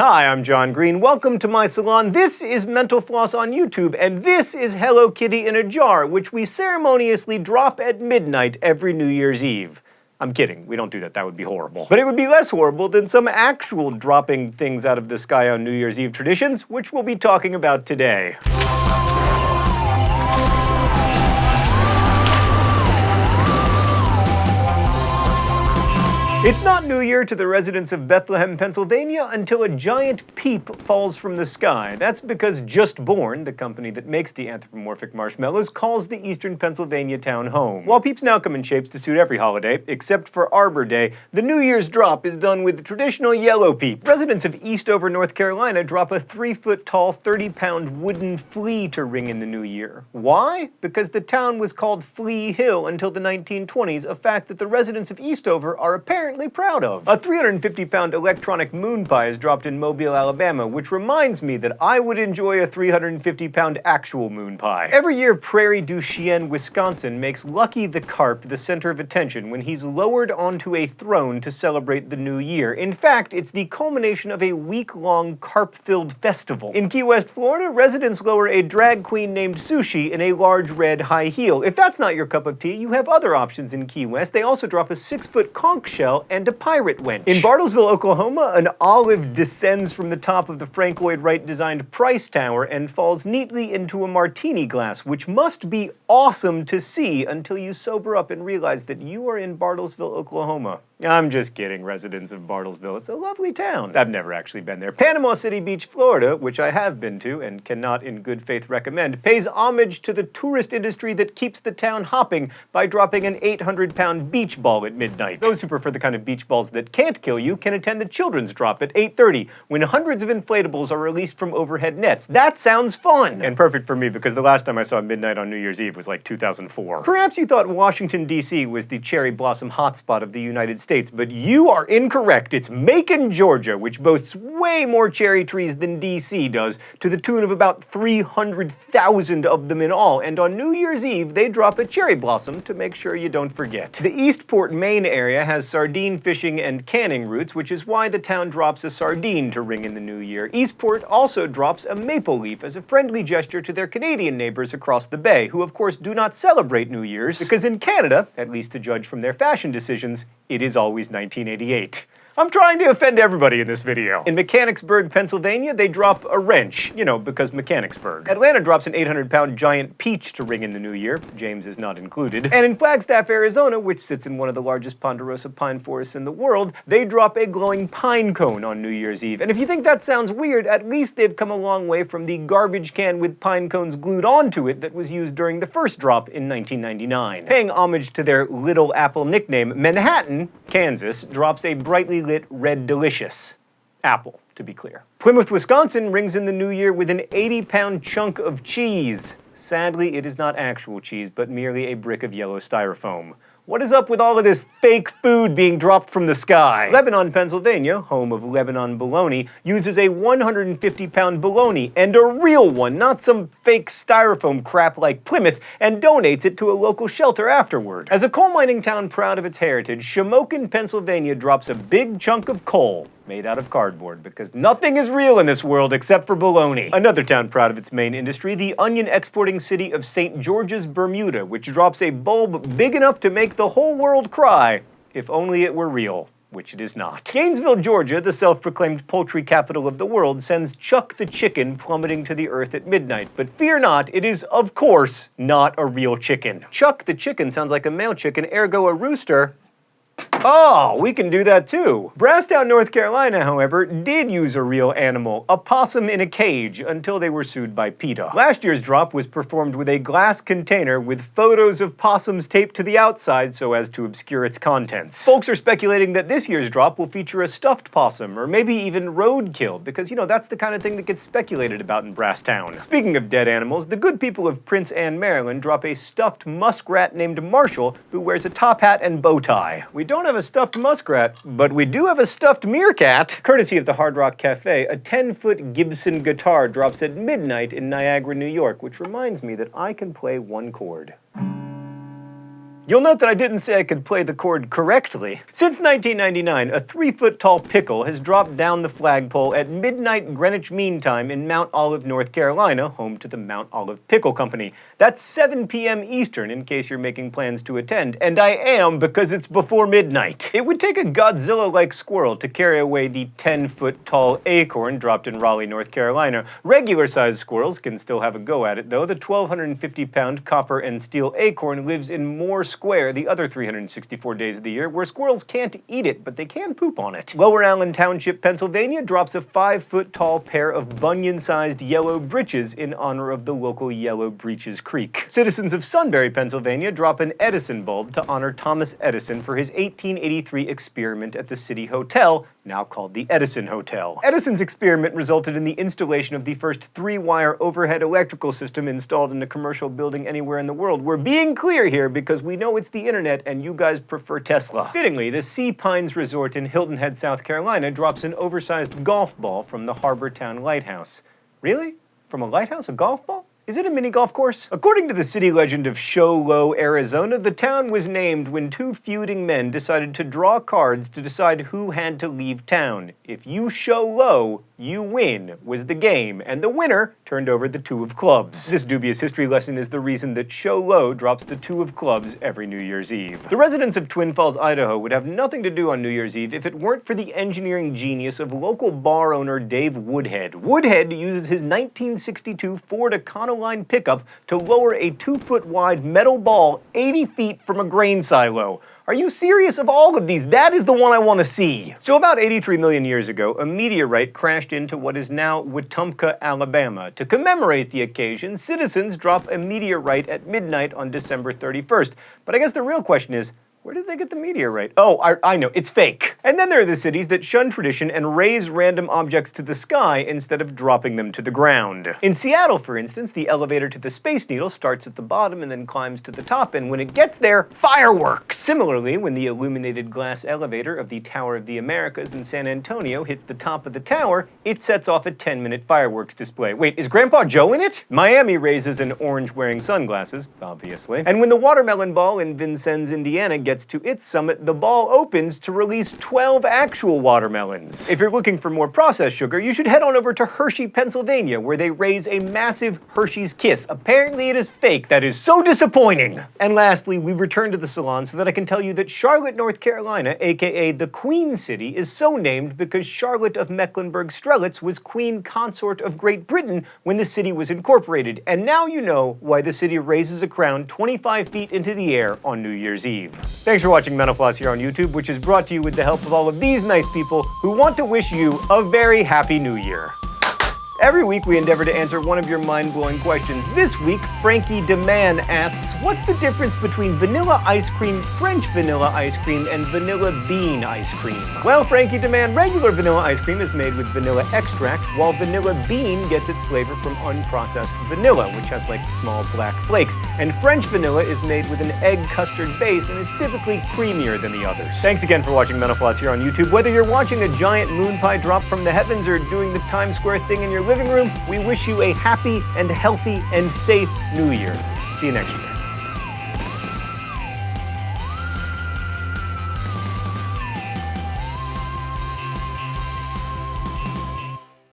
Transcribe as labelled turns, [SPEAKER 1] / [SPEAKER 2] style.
[SPEAKER 1] Hi, I'm John Green. Welcome to my salon. This is Mental Floss on YouTube, and this is Hello Kitty in a jar, which we ceremoniously drop at midnight every New Year's Eve. I'm kidding, we don't do that, that would be horrible. But it would be less horrible than some actual dropping things out of the sky on New Year's Eve traditions, which we'll be talking about today. It's not New Year to the residents of Bethlehem, Pennsylvania until a giant Peep falls from the sky. That's because Just Born, the company that makes the anthropomorphic marshmallows, calls the eastern Pennsylvania town home. While Peeps now come in shapes to suit every holiday, except for Arbor Day, the New Year's drop is done with the traditional yellow Peep. Residents of Eastover, North Carolina drop a 3-foot-tall, 30-pound wooden flea to ring in the new year. Why? Because the town was called Flea Hill until the 1920s, a fact that the residents of Eastover are apparently proud of. A 350-pound electronic moon pie is dropped in Mobile, Alabama, which reminds me that I would enjoy a 350-pound actual moon pie. Every year, Prairie du Chien, Wisconsin makes Lucky the Carp the center of attention when he's lowered onto a throne to celebrate the new year. In fact, it's the culmination of a week-long carp-filled festival. In Key West, Florida, residents lower a drag queen named Sushi in a large red high heel. If that's not your cup of tea, you have other options in Key West. They also drop a 6-foot conch shell and a pirate wench. In Bartlesville, Oklahoma, an olive descends from the top of the Frank Lloyd Wright-designed Price Tower and falls neatly into a martini glass, which must be awesome to see until you sober up and realize that you are in Bartlesville, Oklahoma. I'm just kidding, residents of Bartlesville. It's a lovely town. I've never actually been there. Panama City Beach, Florida, which I have been to and cannot in good faith recommend, pays homage to the tourist industry that keeps the town hopping by dropping an 800-pound beach ball at midnight. Those who prefer the kind of beach balls that can't kill you can attend the children's drop at 8:30 when hundreds of inflatables are released from overhead nets. That sounds fun! And perfect for me because the last time I saw midnight on New Year's Eve was like 2004. Perhaps you thought Washington, D.C. was the cherry blossom hotspot of the United States, but you are incorrect. It's Macon, Georgia, which boasts way more cherry trees than D.C. does, to the tune of about 300,000 of them in all, and on New Year's Eve they drop a cherry blossom to make sure you don't forget. The Eastport, Maine area has sardine fishing and canning routes, which is why the town drops a sardine to ring in the new year. Eastport also drops a maple leaf as a friendly gesture to their Canadian neighbors across the bay, who of course do not celebrate New Year's, because in Canada, at least to judge from their fashion decisions, it is always 1988. I'm trying to offend everybody in this video. In Mechanicsburg, Pennsylvania, they drop a wrench, you know, because Mechanicsburg. Atlanta drops an 800-pound giant peach to ring in the new year. James is not included. And in Flagstaff, Arizona, which sits in one of the largest ponderosa pine forests in the world, they drop a glowing pine cone on New Year's Eve. And if you think that sounds weird, at least they've come a long way from the garbage can with pine cones glued onto it that was used during the first drop in 1999. Paying homage to their Little Apple nickname, Manhattan, Kansas, drops a brightly lit red delicious apple, to be clear. Plymouth, Wisconsin rings in the new year with an 80-pound chunk of cheese. Sadly, it is not actual cheese, but merely a brick of yellow styrofoam. What is up with all of this fake food being dropped from the sky? Lebanon, Pennsylvania, home of Lebanon bologna, uses a 150-pound bologna, and a real one, not some fake styrofoam crap like Plymouth, and donates it to a local shelter afterward. As a coal mining town proud of its heritage, Shamokin, Pennsylvania drops a big chunk of coal made out of cardboard, because nothing is real in this world except for bologna. Another town proud of its main industry, the onion-exporting city of St. George's, Bermuda, which drops a bulb big enough to make the whole world cry, if only it were real, which it is not. Gainesville, Georgia, the self-proclaimed poultry capital of the world, sends Chuck the chicken plummeting to the earth at midnight. But fear not, it is, of course, not a real chicken. Chuck the chicken sounds like a male chicken, ergo a rooster. Oh, we can do that too. Brasstown, North Carolina, however, did use a real animal, a possum in a cage, until they were sued by PETA. Last year's drop was performed with a glass container with photos of possums taped to the outside so as to obscure its contents. Folks are speculating that this year's drop will feature a stuffed possum, or maybe even roadkill, because, you know, that's the kind of thing that gets speculated about in Brasstown. Speaking of dead animals, the good people of Prince Anne, Maryland drop a stuffed muskrat named Marshall who wears a top hat and bow tie. We don't have a stuffed muskrat, but we do have a stuffed meerkat. Courtesy of the Hard Rock Cafe, a 10-foot Gibson Guitar drops at midnight in Niagara, New York, which reminds me that I can play one chord. You'll note that I didn't say I could play the chord correctly. Since 1999, a 3-foot-tall pickle has dropped down the flagpole at midnight Greenwich Mean Time in Mount Olive, North Carolina, home to the Mount Olive Pickle Company. That's 7 p.m. Eastern, in case you're making plans to attend, and I am because it's before midnight. It would take a Godzilla-like squirrel to carry away the 10-foot-tall acorn dropped in Raleigh, North Carolina. Regular-sized squirrels can still have a go at it, though. The 1,250-pound copper and steel acorn lives in Moore Square the other 364 days of the year, where squirrels can't eat it, but they can poop on it. Lower Allen Township, Pennsylvania drops a 5-foot-tall pair of bunion-sized yellow breeches in honor of the local Yellow Breeches Creek. Citizens of Sunbury, Pennsylvania drop an Edison bulb to honor Thomas Edison for his 1883 experiment at the City Hotel, now called the Edison Hotel. Edison's experiment resulted in the installation of the first 3-wire overhead electrical system installed in a commercial building anywhere in the world. We're being clear here because we know it's the internet and you guys prefer Tesla. Fittingly, the Sea Pines Resort in Hilton Head, South Carolina drops an oversized golf ball from the Harbor Town Lighthouse. Really? From a lighthouse, a golf ball? Is it a mini golf course? According to the city legend of Show Low, Arizona, the town was named when 2 feuding men decided to draw cards to decide who had to leave town. If you show low, you win, was the game, and the winner turned over the 2 of clubs. This dubious history lesson is the reason that Show Low drops the 2 of clubs every New Year's Eve. The residents of Twin Falls, Idaho would have nothing to do on New Year's Eve if it weren't for the engineering genius of local bar owner Dave Woodhead. Woodhead uses his 1962 Ford Econoline pickup to lower a 2-foot-wide metal ball 80 feet from a grain silo. Are you serious? Of all of these, that is the one I want to see. So about 83 million years ago, a meteorite crashed into what is now Wetumpka, Alabama. To commemorate the occasion, citizens drop a meteorite at midnight on December 31st. But I guess the real question is, where did they get the meteorite? Oh, I know, it's fake. And then there are the cities that shun tradition and raise random objects to the sky instead of dropping them to the ground. In Seattle, for instance, the elevator to the Space Needle starts at the bottom and then climbs to the top, and when it gets there, fireworks! Similarly, when the illuminated glass elevator of the Tower of the Americas in San Antonio hits the top of the tower, it sets off a 10-minute fireworks display. Wait, is Grandpa Joe in it? Miami raises an orange wearing sunglasses, obviously. And when the watermelon ball in Vincennes, Indiana gets to its summit, the ball opens to release 12 actual watermelons. If you're looking for more processed sugar, you should head on over to Hershey, Pennsylvania, where they raise a massive Hershey's Kiss. Apparently it is fake. That is so disappointing. And lastly, we return to the salon so that I can tell you that Charlotte, North Carolina, aka the Queen City, is so named because Charlotte of Mecklenburg-Strelitz was Queen Consort of Great Britain when the city was incorporated. And now you know why the city raises a crown 25 feet into the air on New Year's Eve. Thanks for watching Mental Floss here on YouTube, which is brought to you with the help of all of these nice people who want to wish you a very happy New Year. Every week we endeavor to answer one of your mind-blowing questions. This week, Frankie DeMann asks, what's the difference between vanilla ice cream, French vanilla ice cream, and vanilla bean ice cream? Well, Frankie DeMann, regular vanilla ice cream is made with vanilla extract, while vanilla bean gets its flavor from unprocessed vanilla, which has like small black flakes. And French vanilla is made with an egg custard base and is typically creamier than the others. Thanks again for watching Mental Floss here on YouTube. Whether you're watching a giant moon pie drop from the heavens or doing the Times Square thing in your living room, we wish you a happy and healthy and safe New Year. See you next year.